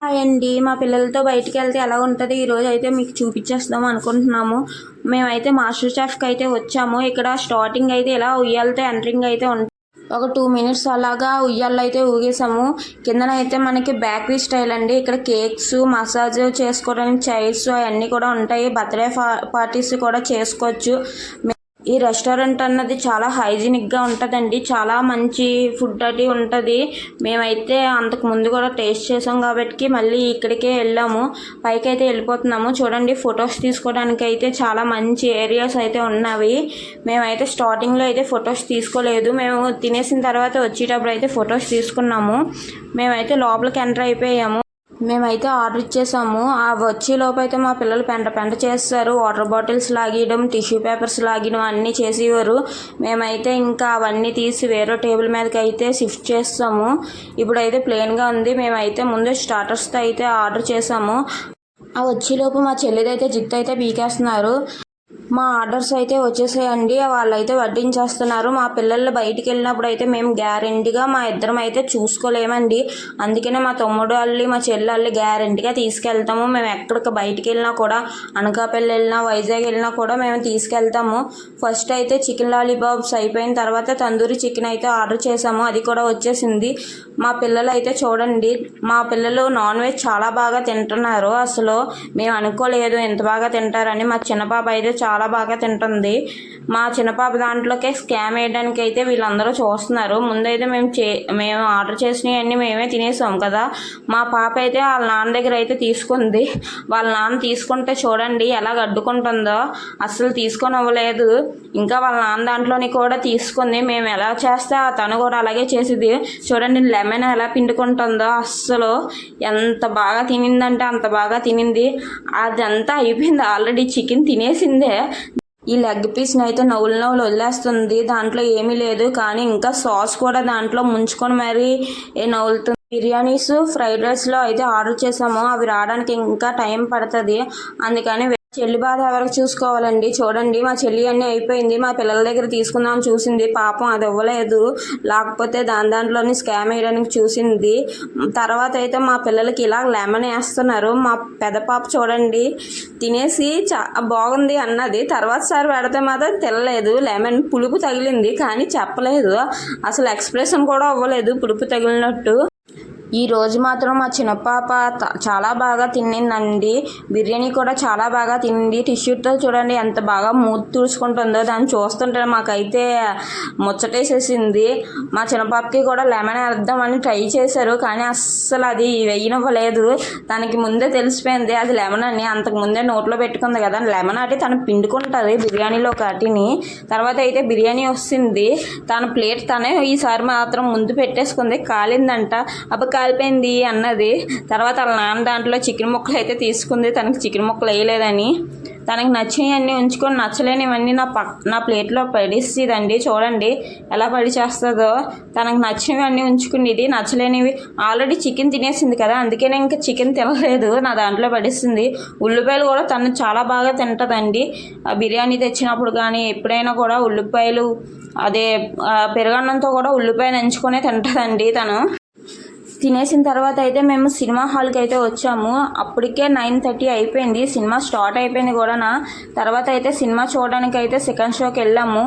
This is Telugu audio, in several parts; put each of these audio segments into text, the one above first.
హాయ్ అండి. మా పిల్లలతో బయటికి వెళ్తే ఎలా ఉంటుంది ఈరోజు అయితే మీకు చూపించేస్తాం అనుకుంటున్నాము. మేమైతే మాస్టర్ షెఫ్కి అయితే వచ్చాము. ఇక్కడ స్టార్టింగ్ అయితే ఇలా ఉయ్యాలతో ఎంట్రింగ్ అయితే ఉంటుంది. ఒక 2 మినిట్స్ అలాగా ఉయ్యాల్లో అయితే ఊగేసాము. కిందన అయితే మనకి బేకరీ స్టైల్ అండి. ఇక్కడ కేక్స్, మసాజ్ చేసుకోవడానికి చైర్స్ అవన్నీ కూడా ఉంటాయి. బర్త్డే పార్టీస్ కూడా చేసుకోవచ్చు. ఈ రెస్టారెంట్ అన్నది చాలా హైజీనిక్గా ఉంటుందండి. చాలా మంచి ఫుడ్ అది ఉంటుంది. మేమైతే అంతకు ముందు కూడా టేస్ట్ చేసాం కాబట్టి మళ్ళీ ఇక్కడికే వెళ్ళాము. పైకి అయితే వెళ్ళిపోతున్నాము. చూడండి, ఫొటోస్ తీసుకోవడానికి అయితే చాలా మంచి ఏరియాస్ అయితే ఉన్నవి. మేమైతే స్టార్టింగ్లో అయితే ఫొటోస్ తీసుకోలేదు. మేము తినేసిన తర్వాత వచ్చేటప్పుడు అయితే ఫొటోస్ తీసుకున్నాము. మేమైతే లోపలికి ఎంటర్ అయిపోయాము. మేమైతే ఆర్డర్ ఇచ్చేసాము. ఆ వచ్చేలోపు అయితే మా పిల్లలు పెంట చేస్తారు. వాటర్ బాటిల్స్ లాగేయడం, టిష్యూ పేపర్స్ లాగడం అన్నీ చేసేవారు. మేమైతే ఇంకా అవన్నీ తీసి వేరే టేబుల్ మీదకి అయితే షిఫ్ట్ చేస్తాము. ఇప్పుడైతే ప్లెయిన్గా ఉంది. మేమైతే ముందు స్టార్టర్స్తో అయితే ఆర్డర్ చేసాము. ఆ వచ్చేలోపు మా చెల్లిదైతే జిత్తు అయితే పీకేస్తున్నారు. మా ఆర్డర్స్ అయితే వచ్చేసాయండి. వాళ్ళైతే వడ్డించేస్తున్నారు. మా పిల్లలు బయటికి వెళ్ళినప్పుడు అయితే మేము గ్యారెంటీగా మా ఇద్దరం అయితే చూసుకోలేమండి. అందుకనే మా తమ్ముడు వాళ్ళు, మా చెల్లెళ్ళు గ్యారెంటీగా తీసుకెళ్తాము. మేము ఎక్కడికి బయటికి వెళ్ళినా కూడా, అనకాపల్లి వెళ్ళినా, వైజాగ్ వెళ్ళినా కూడా మేము తీసుకెళ్తాము. ఫస్ట్ అయితే చికెన్ లాలీపాప్స్ అయిపోయిన తర్వాత తందూరి చికెన్ అయితే ఆర్డర్ చేసాము. అది కూడా వచ్చేసింది. మా పిల్లలు అయితే చూడండి, మా పిల్లలు నాన్ వెజ్ చాలా బాగా తింటున్నారు. అసలు మేము అనుకోలేదు ఎంత బాగా తింటారని. మా చిన్న పాప అయితే చాలా బాగా తింటుంది. మా చిన్నపాప దాంట్లోకే స్కామ్ వేయడానికి అయితే వీళ్ళందరూ చూస్తున్నారు. ముందైతే మేము ఆర్డర్ చేసినవన్నీ మేమే తినేసాం కదా. మా పాప అయితే వాళ్ళ నాన్న దగ్గర అయితే తీసుకుంది. వాళ్ళ నాన్న తీసుకుంటే చూడండి ఎలా అడ్డుకుంటుందో. అస్సలు తీసుకొని అవ్వలేదు. ఇంకా వాళ్ళ నాన్న దాంట్లోని కూడా తీసుకుంది. మేము ఎలా చేస్తే తను కూడా అలాగే చేసేది. చూడండి లెమన్ ఎలా పిండుకుంటుందో. అస్సలు ఎంత బాగా తినిందంటే అంత బాగా తినింది. అదంతా అయిపోయింది. ఆల్రెడీ చికెన్ తినేసిందే. ఈ లెగ్ పీస్ని అయితే నవ్వులు వదిలేస్తుంది. దాంట్లో ఏమీ లేదు, కానీ ఇంకా సాస్ కూడా దాంట్లో ముంచుకొని మరీ నవ్వులుతుంది. బిర్యానీస్, ఫ్రైడ్ రైస్లో అయితే ఆర్డర్ చేసాము. అవి రావడానికి ఇంకా టైం పడుతుంది. అందుకని చెల్లి బాధ ఎవరికి చూసుకోవాలండి. చూడండి, మా చెల్లి అన్నీ అయిపోయింది. మా పిల్లల దగ్గర తీసుకుందామని చూసింది. పాపం అది ఇవ్వలేదు. లేకపోతే దాంట్లోని స్కామ్ వేయడానికి చూసింది. తర్వాత అయితే మా పిల్లలకి ఇలా లెమన్ వేస్తున్నారు. మా పెద్ద పాప చూడండి తినేసి బాగుంది అన్నది. తర్వాత సారి పెడితే మాత్రం తినలేదు. లెమన్ పులుపు తగిలింది కానీ చెప్పలేదు. అసలు ఎక్స్ప్రెషన్ కూడా అవ్వలేదు పులుపు తగిలినట్టు. ఈ రోజు మాత్రం మా చిన్నపాప చాలా బాగా తినిందండి. బిర్యానీ కూడా చాలా బాగా తినింది. టిష్యూతో చూడండి ఎంత బాగా మూతి తుడుచుకుంటుందో. దాన్ని చూస్తుంటే మాకైతే ముచ్చటేసేసింది. మా చిన్నపాపకి కూడా లెమన్ వేద్దామని ట్రై చేశారు, కానీ అస్సలు అది వేయనివ్వలేదు. తనకి ముందే తెలిసిపోయింది అది లెమన్ అని. అంతకు ముందే నోట్లో పెట్టుకుంది కదా. లెమన్ అంటే తను పిండుకుంటుంది బిర్యానీలో కాటిని. తర్వాత అయితే బిర్యానీ వస్తుంది. తన ప్లేట్ తనే ఈసారి మాత్రం ముందు పెట్టేసుకుంది. కాలిందంట. అప్పుడు కాలిపోయింది అన్నది. తర్వాత వాళ్ళ నాన్న దాంట్లో చికెన్ ముక్కలు అయితే తీసుకుంది. తనకి చికెన్ ముక్కలు వేయలేదని. తనకి నచ్చినవన్నీ ఉంచుకొని నచ్చలేనివన్నీ నా ప్లేట్లో పడిస్తుందండి. చూడండి ఎలా పడి చేస్తుందో. తనకు నచ్చినవన్నీ ఉంచుకునేది, నచ్చలేనివి ఆల్రెడీ చికెన్ తినేసింది కదా. అందుకనే ఇంకా చికెన్ తినలేదు, నా దాంట్లో పడిస్తుంది. ఉల్లిపాయలు కూడా తను చాలా బాగా తింటుందండి. బిర్యానీ తెచ్చినప్పుడు కానీ ఎప్పుడైనా కూడా ఉల్లిపాయలు, అదే పెరుగన్నంతో కూడా ఉల్లిపాయలు ఎంచుకొని తింటుందండి తను. తినేసిన తర్వాత అయితే మేము సినిమా హాల్కి అయితే వచ్చాము. అప్పటికే 9:30 అయిపోయింది. సినిమా స్టార్ట్ అయిపోయింది కూడా. తర్వాత అయితే సినిమా చూడడానికి అయితే సెకండ్ షోకి వెళ్ళాము.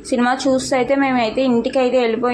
సినిమా చూస్తే అయితే మేమైతే ఇంటికి అయితే వెళ్ళిపోయాము.